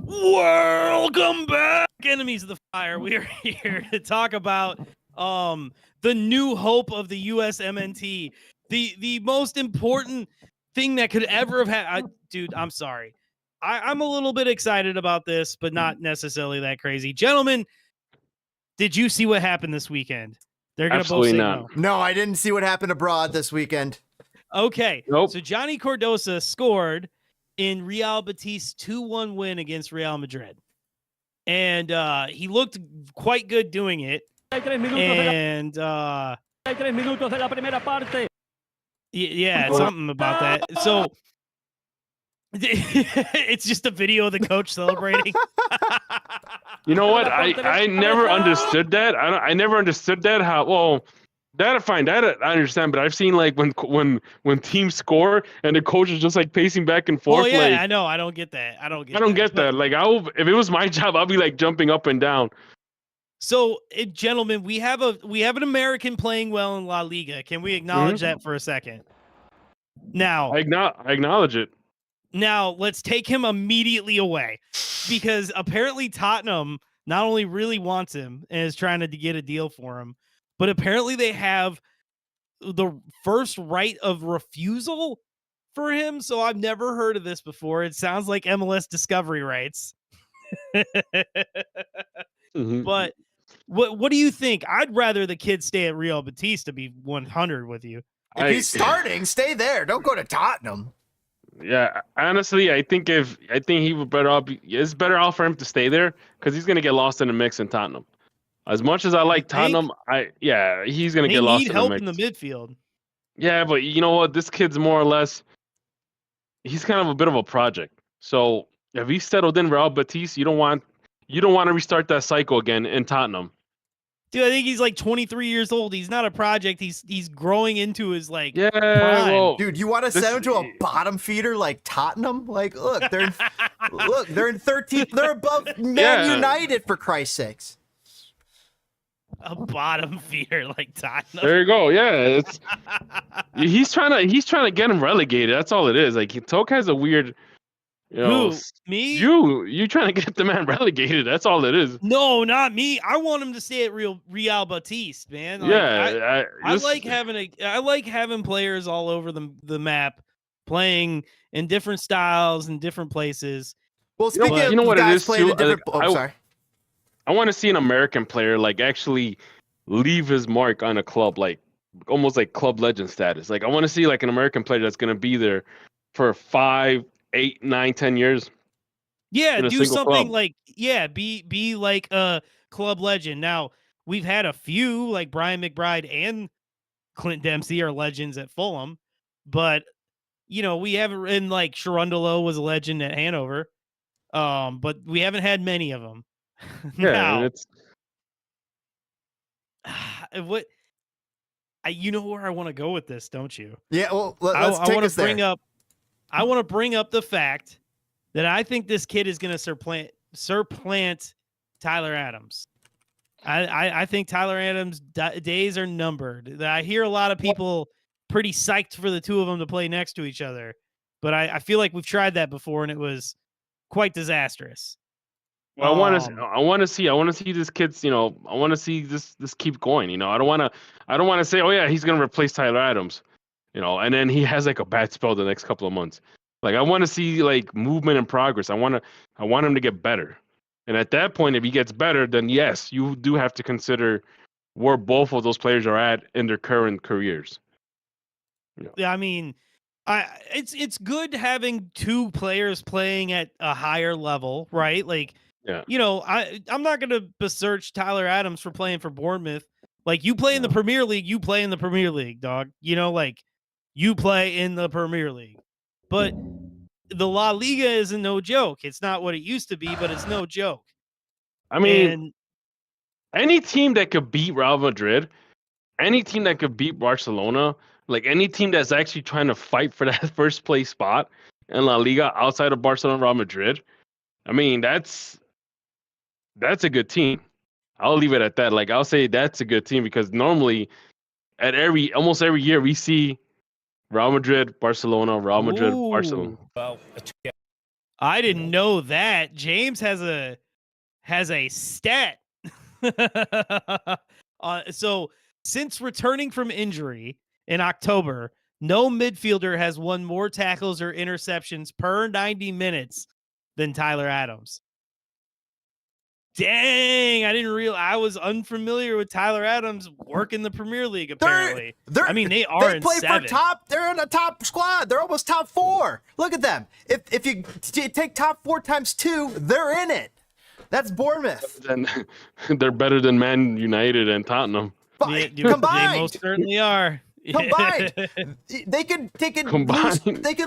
Welcome back, enemies of the fire. We are here to talk about the new hope of the USMNT, the most important thing that could ever have had. Dude, I'm sorry. I'm a little bit excited about this, but not necessarily that crazy. Gentlemen, did you see what happened this weekend? They're gonna both say no. No, I didn't see what happened abroad this weekend. Okay, Nope. so Johnny Cardoso scored in Real Betis 2-1 win against Real Madrid. And he looked quite good doing it. And yeah, something about that. So it's just a video of the coach celebrating. You know what? I never understood that. I never understood that. That I understand, but I've seen like when teams score and the coach is just like pacing back and forth. Oh yeah, like, I know. I don't get that. I don't get that. Like if it was my job, I'll be like jumping up and down. So, gentlemen, we have an American playing well in La Liga. Can we acknowledge that for a second? Now, I acknowledge it. Now, let's take him immediately away because apparently Tottenham not only really wants him and is trying to get a deal for him, but apparently they have the first right of refusal for him. So I've never heard of this before. It sounds like MLS discovery rights. But what do you think? I'd rather the kid stay at Real Betis, to be 100 with you. If he's starting, stay there. Don't go to Tottenham. Yeah, honestly, I think he would better off. It's better off for him to stay there because he's gonna get lost in the mix in Tottenham. As much as I like Tottenham, he's gonna get lost in the mix. Need help in the midfield. Yeah, but you know what? This kid's more or less. He's kind of a bit of a project. So if he's settled in Real Betis, you don't want to restart that cycle again in Tottenham. Dude, I think he's like 23 years old. He's not a project. He's growing into his prime. Well, dude, you want to send him to a bottom feeder like Tottenham? Like, look, they're in 13th. They're above Man United, for Christ's sakes. A bottom feeder like Tottenham. There you go. Yeah, he's trying to get him relegated. That's all it is. Like Toke has a weird. Who? Me? You trying to get the man relegated? That's all it is. No, not me. I want him to stay at Real Betis, man. Like, I like having players all over the map, playing in different styles and different places. Well, speaking of guys playing in different. Sorry. I want to see an American player like actually leave his mark on a club, like almost like club legend status. Like I want to see like an American player that's going to be there for 5, 8, 9, 10 years. Yeah, do something club. Be like a club legend. Now, we've had a few, like Brian McBride and Clint Dempsey are legends at Fulham, but we haven't, and like Sharundalo was a legend at Hanover. But we haven't had many of them. Yeah, now, it's you know where I want to go with this, don't you? Yeah, well, let's take us there. I want to bring up the fact that I think this kid is going to supplant Tyler Adams. I think Tyler Adams' days are numbered. I hear a lot of people pretty psyched for the two of them to play next to each other, but I feel like we've tried that before and it was quite disastrous. Well, I want to see this kid's, I want to see this keep going. I don't want to say, oh yeah, he's going to replace Tyler Adams. And then he has like a bad spell the next couple of months. Like I want to see like movement and progress. I want him to get better. And at that point, if he gets better, then yes, you do have to consider where both of those players are at in their current careers. Yeah, I mean, it's good having two players playing at a higher level, right? Like, I'm not going to besearch Tyler Adams for playing for Bournemouth. Like you play in the Premier League, you play in the Premier League, dog. You play in the Premier League. But the La Liga isn't no joke. It's not what it used to be, but it's no joke. I mean, any team that could beat Real Madrid, any team that could beat Barcelona, like any team that's actually trying to fight for that first place spot in La Liga outside of Barcelona and Real Madrid, I mean, that's a good team. I'll leave it at that. Like I'll say that's a good team because normally almost every year we see Real Madrid, Barcelona, Real Madrid, Barcelona. Well, I didn't know that. James has a stat. So since returning from injury in October, no midfielder has won more tackles or interceptions per 90 minutes than Tyler Adams. Dang, I didn't realize. I was unfamiliar with Tyler Adams working the Premier League. Apparently, I mean they play for top. They're in a top squad. They're almost top 4. Look at them. If you take top 4 times 2, they're in it. That's Bournemouth. Then they're better than Man United and Tottenham. Combined, they most certainly are. Combined, they could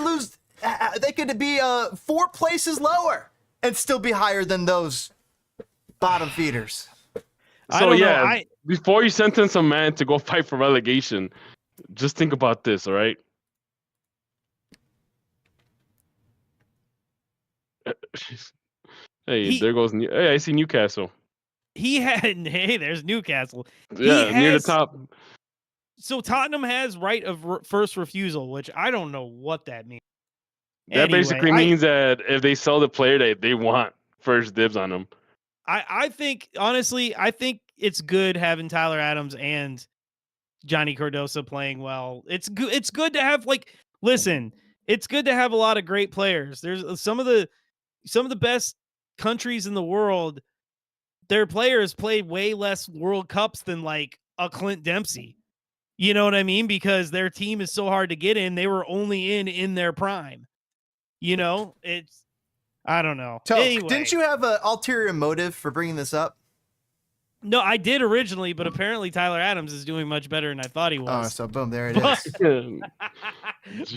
lose. They could be 4 places lower and still be higher than those bottom feeders. So before you sentence a man to go fight for relegation, just think about this, all right? There goes. Hey, I see Newcastle. There's Newcastle. Yeah, near the top. So Tottenham has right of first refusal, which I don't know what that means. That basically means that if they sell the player, they want first dibs on them. I think, honestly, it's good having Tyler Adams and Johnny Cardoso playing well. It's good to have, listen, it's good to have a lot of great players. There's some of the best countries in the world, their players play way less World Cups than like a Clint Dempsey. You know what I mean? Because their team is so hard to get in. They were only in their prime. You know, I don't know. So, anyway, didn't you have an ulterior motive for bringing this up? No, I did originally, but apparently Tyler Adams is doing much better than I thought he was. Oh, so boom, there it is.